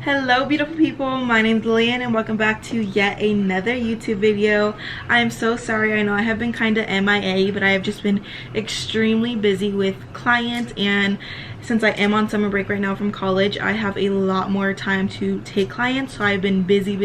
Hello beautiful people, my name's Lillian and welcome back to yet another YouTube video. I am so sorry, I know I have been kind of MIA, but I have just been extremely busy with clients, and since I am on summer break right now from college, I have a lot more time to take clients, so I've been busy.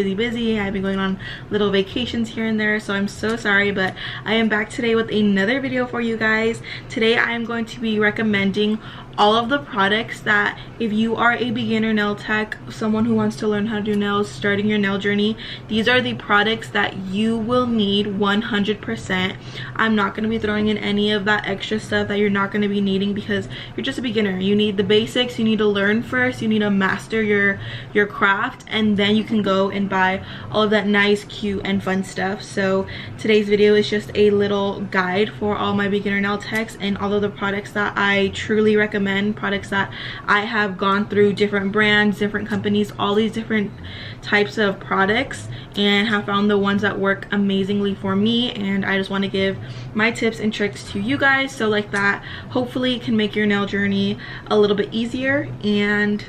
I've been going on little vacations here and there, so I'm so sorry, but I am back today with another video for you guys. Today I am going to be recommending all of the products that, if you are a beginner nail tech, someone who wants to learn how to do nails, starting your nail journey, these are the products that you will need 100%. I'm not going to be throwing in any of that extra stuff that you're not going to be needing because you're just a beginner. You need the basics, you need to learn first, you need to master your craft, and then you can go and buy all of that nice, cute, and fun stuff. So today's video is just a little guide for all my beginner nail techs and all of the products that I truly recommend, products that I have gone through different brands, different companies, all these different types of products, and have found the ones that work amazingly for me, and I just want to give my tips and tricks to you guys, so like that hopefully it can make your nail journey a little bit easier. And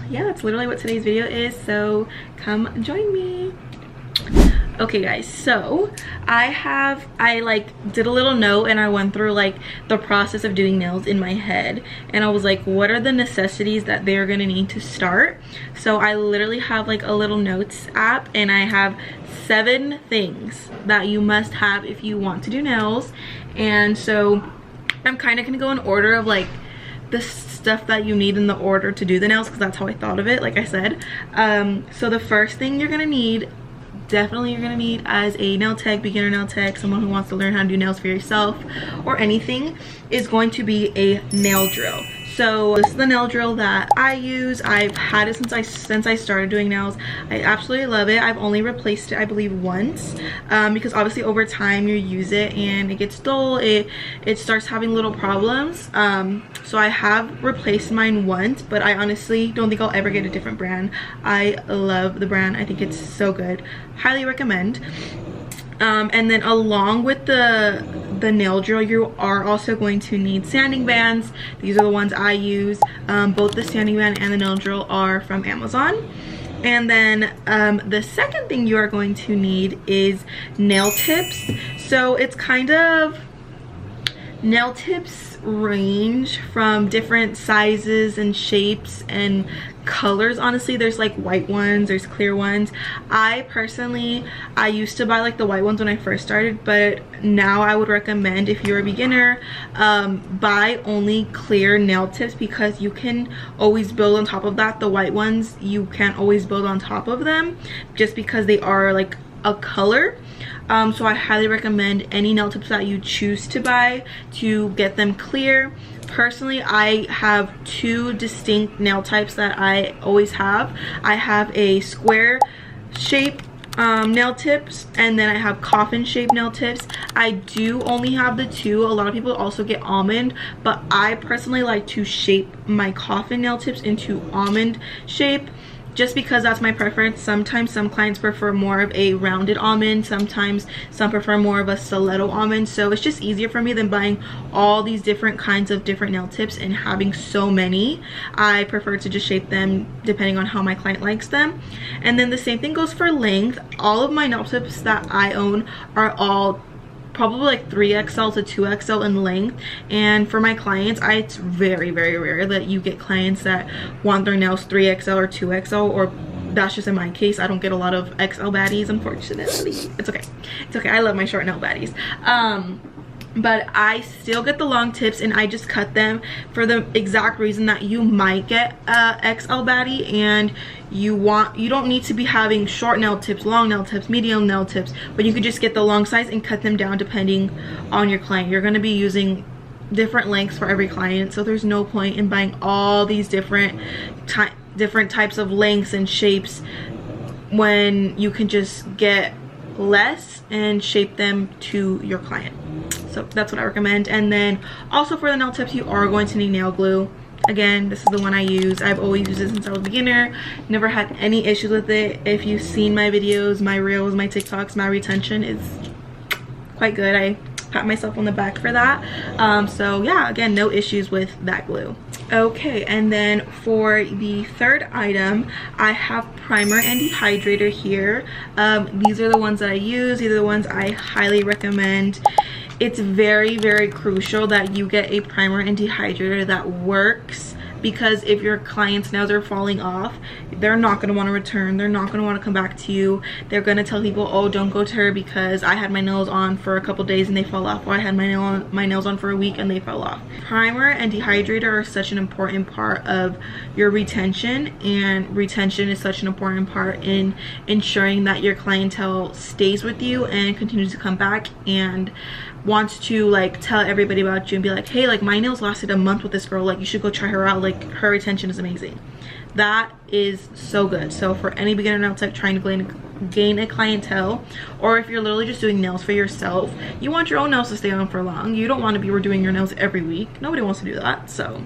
yeah, that's literally what today's video is, so come join me. Okay guys, so I like did a little note and I went through like the process of doing nails in my head, and I was like, what are the necessities that they're gonna need to start? So I literally have like a little notes app, and I have 7 things that you must have if you want to do nails. And so I'm kind of gonna go in order of like the stuff that you need in the order to do the nails, because that's how I thought of it, like I said. So the first thing you're gonna need, definitely you're gonna need as a nail tech, beginner nail tech, someone who wants to learn how to do nails for yourself or anything, is going to be a nail drill. So this is the nail drill that I use. I've had it since I started doing nails. I absolutely love it. I've only replaced it, I believe, once, because obviously over time you use it and it gets dull, it starts having little problems. So I have replaced mine once, but I honestly don't think I'll ever get a different brand. I love the brand. I think it's so good. Highly recommend. And then along with the nail drill, you are also going to need sanding bands. These are the ones I use. Both the sanding band and the nail drill are from Amazon. And then the second thing you are going to need is nail tips. So it's kind of, nail tips range from different sizes and shapes and colors. Honestly, there's like white ones, there's clear ones. I used to buy like the white ones when I first started, but now I would recommend, if you're a beginner, buy only clear nail tips, because you can always build on top of that. The white ones, you can't always build on top of them just because they are like a color. So I highly recommend any nail tips that you choose to buy to get them clear. Personally, I have 2 distinct nail types that I always have. I have a square shape nail tips, and then I have coffin shaped nail tips. I do only have the 2. A lot of people also get almond, but I personally like to shape my coffin nail tips into almond shape, just because that's my preference. Sometimes some clients prefer more of a rounded almond, sometimes some prefer more of a stiletto almond, so it's just easier for me than buying all these different kinds of different nail tips and having so many. I prefer to just shape them depending on how my client likes them. And then the same thing goes for length. All of my nail tips that I own are all probably like 3XL to 2XL in length, and for my clients, it's very rare that you get clients that want their nails 3XL or 2XL, or that's just in my case. I don't get a lot of XL baddies, unfortunately. It's okay, I love my short nail baddies. But I still get the long tips, and I just cut them for the exact reason that you might get a XL baddie, and you don't need to be having short nail tips, long nail tips, medium nail tips, but you could just get the long size and cut them down depending on your client. You're going to be using different lengths for every client, so there's no point in buying all these different types of lengths and shapes when you can just get less and shape them to your client. So that's what I recommend. And then also for the nail tips, you are going to need nail glue. Again, this is the one I use. I've always used it since I was a beginner. Never had any issues with it. If you've seen my videos, my reels, my TikToks, my retention is quite good. I pat myself on the back for that. So yeah, again, no issues with that glue. Okay, and then for the third item, I have primer and dehydrator here. These are the ones that I use. These are the ones I highly recommend. It's very, very crucial that you get a primer and dehydrator that works, because if your client's nails are falling off, they're not going to want to return. They're not going to want to come back to you. They're going to tell people, oh, don't go to her because I had my nails on for a couple days and they fell off, or I had my nails on for a week and they fell off. Primer and dehydrator are such an important part of your retention, and retention is such an important part in ensuring that your clientele stays with you and continues to come back and wants to like tell everybody about you and be like, hey, like my nails lasted a month with this girl, like you should go try her out, like her retention is amazing. That is so good. So for any beginner nail tech trying to gain a clientele, or if you're literally just doing nails for yourself, you want your own nails to stay on for long. You don't want to be redoing your nails every week. Nobody wants to do that. So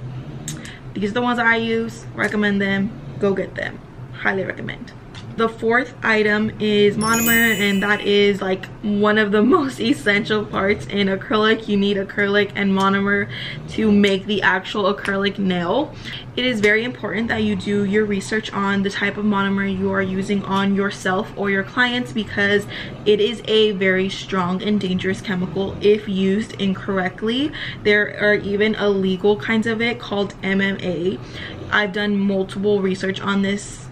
these are the ones I use. Recommend them. Go get them. Highly recommend. The fourth item is monomer, and that is like one of the most essential parts in acrylic. You need acrylic and monomer to make the actual acrylic nail. It is very important that you do your research on the type of monomer you are using on yourself or your clients, because it is a very strong and dangerous chemical if used incorrectly. There are even illegal kinds of it called MMA. I've done multiple research on this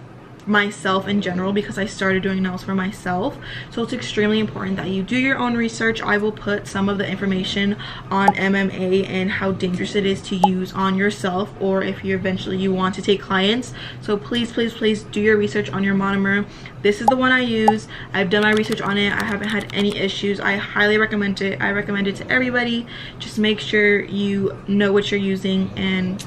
myself in general because I started doing nails for myself, so it's extremely important that you do your own research. I will put some of the information on MMA and how dangerous it is to use on yourself, or if you eventually want to take clients. So please do your research on your monomer. This is the one I use. I've done my research on it. I haven't had any issues. I highly recommend it. I recommend it to everybody. Just make sure you know what you're using, and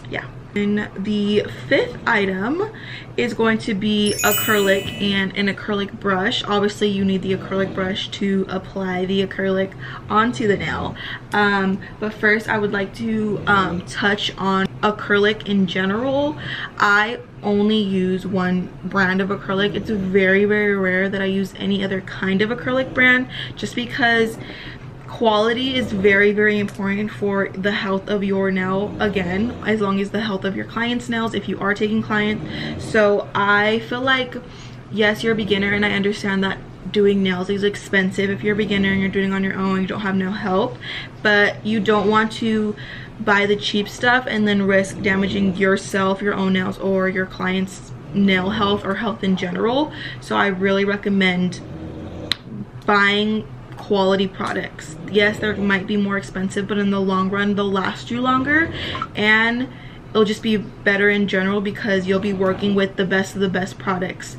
yeah. And the fifth item is going to be acrylic and an acrylic brush. Obviously you need the acrylic brush to apply the acrylic onto the nail, but first I would like to touch on acrylic in general. I only use one brand of acrylic. It's very, very rare that I use any other kind of acrylic brand, just because quality is very, very important for the health of your nail, again, as long as the health of your client's nails if you are taking clients. So I feel like, yes, you're a beginner, and I understand that doing nails is expensive if you're a beginner and you're doing it on your own, you don't have no help, but you don't want to buy the cheap stuff and then risk damaging yourself, your own nails, or your client's nail health or health in general. So I really recommend buying quality products. Yes, they might be more expensive, but in the long run they'll last you longer, and it'll just be better in general because you'll be working with the best of the best products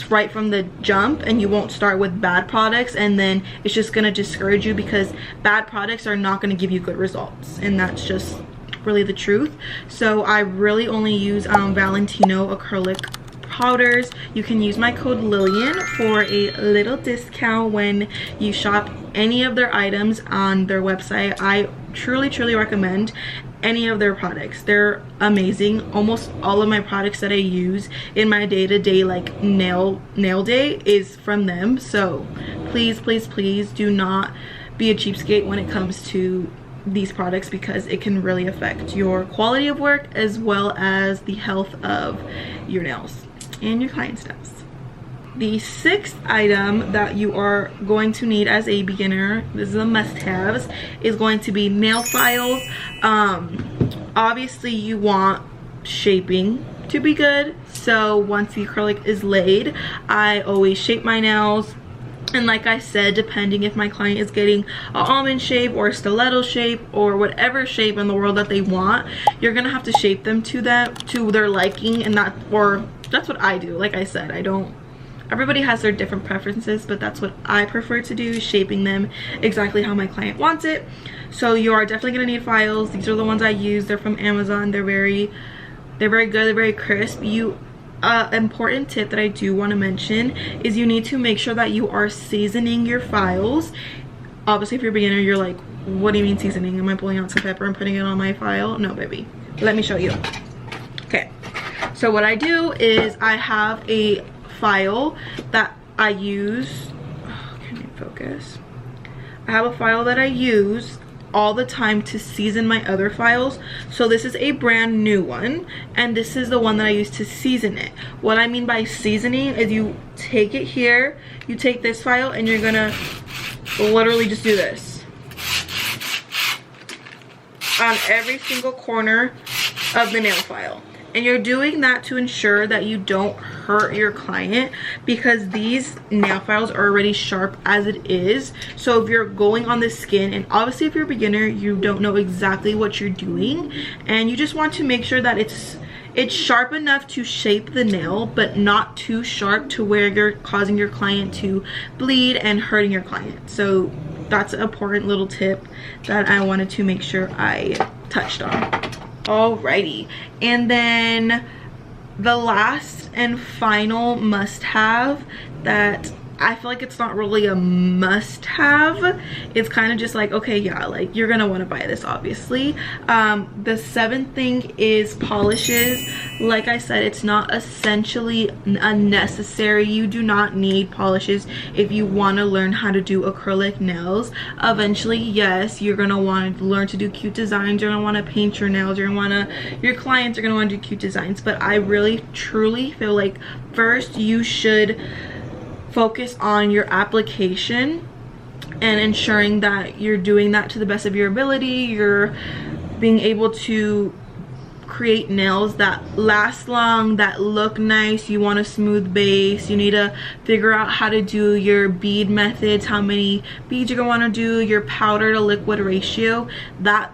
right from the jump, and you won't start with bad products and then it's just going to discourage you, because bad products are not going to give you good results, and that's just really the truth. So I really only use Valentino acrylic powders. You can use my code Lillian for a little discount when you shop any of their items on their website. I truly recommend any of their products. They're amazing. Almost all of my products that I use in my day-to-day like nail day is from them. So please do not be a cheapskate when it comes to these products, because it can really affect your quality of work as well as the health of your nails and your client's nails. The sixth item that you are going to need as a beginner, this is a must-haves, is going to be nail files. Obviously you want shaping to be good, so once the acrylic is laid, I always shape my nails. And like I said, depending if my client is getting an almond shape or a stiletto shape or whatever shape in the world that they want, you're gonna have to shape them to their liking, and that's what I do. Like I said, everybody has their different preferences, but that's what I prefer to do, shaping them exactly how my client wants it. So you are definitely gonna need files. These are the ones I use. They're from Amazon. They're very good. They're very crisp. Important tip that I do want to mention is you need to make sure that you are seasoning your files. Obviously if you're a beginner, you're like, what do you mean seasoning? Am I pulling out some pepper and putting it on my file? No, baby, let me show you. Okay, so what I do is I have a file that I use. Can you focus? I have a file that I use all the time to season my other files. So this is a brand new one, and this is the one that I use to season it. What I mean by seasoning is you take it here, you take this file, and you're gonna literally just do this on every single corner of the nail file. And you're doing that to ensure that you don't hurt your client, because these nail files are already sharp as it is. So if you're going on the skin, and obviously if you're a beginner, you don't know exactly what you're doing, and you just want to make sure that it's sharp enough to shape the nail, but not too sharp to where you're causing your client to bleed and hurting your client. So that's an important little tip that I wanted to make sure I touched on. Alrighty, and then the last and final must-have that I feel like it's not really a must-have, it's kind of just like, okay, yeah, like you're gonna want to buy this obviously. The seventh thing is polishes. Like I said, it's not essentially unnecessary. You do not need polishes if you want to learn how to do acrylic nails. Eventually, yes, you're gonna want to learn to do cute designs, you're gonna want to paint your nails, your clients are gonna want to do cute designs, but I really truly feel like first you should focus on your application and ensuring that you're doing that to the best of your ability. You're being able to create nails that last long, that look nice. You want a smooth base. You need to figure out how to do your bead methods, how many beads you're gonna want to do, your powder to liquid ratio. That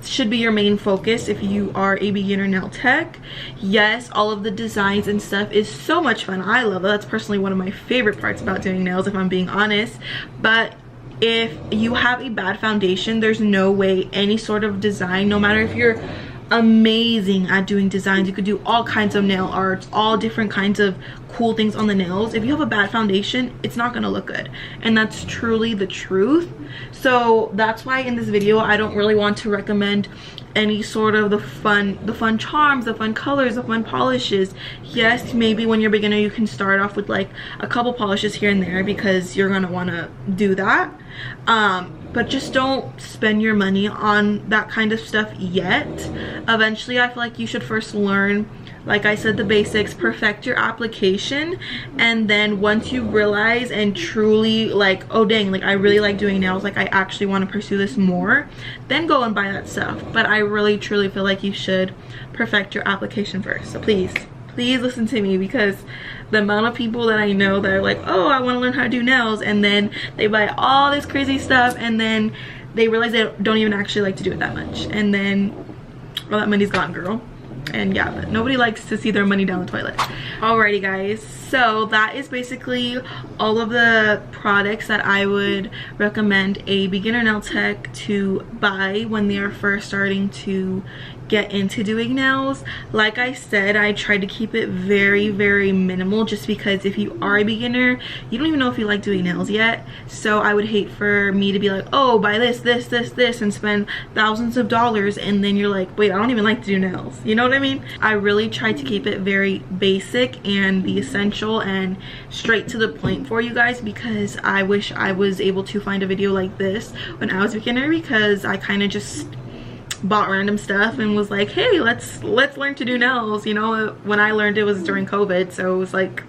should be your main focus if you are a beginner nail tech. Yes, all of the designs and stuff is so much fun. I love it. That's personally one of my favorite parts about doing nails, if I'm being honest. But if you have a bad foundation, there's no way any sort of design, no matter if you're amazing at doing designs, you could do all kinds of nail arts, all different kinds of cool things on the nails, if you have a bad foundation, it's not gonna look good. And that's truly the truth. So that's why in this video I don't really want to recommend any sort of the fun charms, the fun colors, the fun polishes. Yes, maybe when you're a beginner you can start off with like a couple polishes here and there because you're gonna want to do that, but just don't spend your money on that kind of stuff yet. Eventually I feel like you should first learn, like I said, the basics, perfect your application, and then once you realize and truly like, oh dang, like I really like doing nails, like I actually want to pursue this more, then go and buy that stuff. But I really truly feel like you should perfect your application first. So please listen to me, because the amount of people that I know that are like, oh, I want to learn how to do nails, and then they buy all this crazy stuff and then they realize they don't even actually like to do it that much, and then well, that money's gone, girl. And yeah, but nobody likes to see their money down the toilet. Alrighty guys, so that is basically all of the products that I would recommend a beginner nail tech to buy when they are first starting to get into doing nails. Like I said, I tried to keep it very minimal, just because if you are a beginner, you don't even know if you like doing nails yet. So I would hate for me to be like, oh, buy this and spend thousands of dollars, and then you're like, wait, I don't even like to do nails. You know what I mean? I really tried to keep it very basic and the essential and straight to the point for you guys, because I wish I was able to find a video like this when I was a beginner, because I kind of just bought random stuff and was like, hey, let's learn to do nails. You know, when I learned, it was during COVID, so it was like,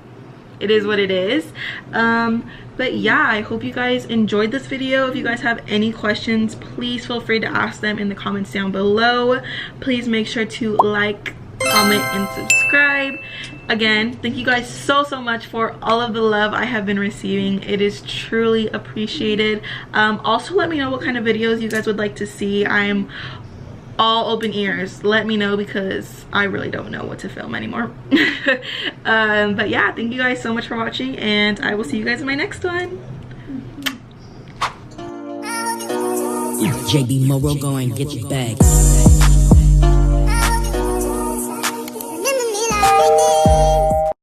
it is what it is. But yeah, I hope you guys enjoyed this video. If you guys have any questions, please feel free to ask them in the comments down below. Please make sure to like, comment, and subscribe. Again, thank you guys so much for all of the love I have been receiving. It is truly appreciated. Also, let me know what kind of videos you guys would like to see. I'm all open ears. Let me know, because I really don't know what to film anymore. But yeah, thank you guys so much for watching, and I will see you guys in my next one. JB Moro, go and get your bag.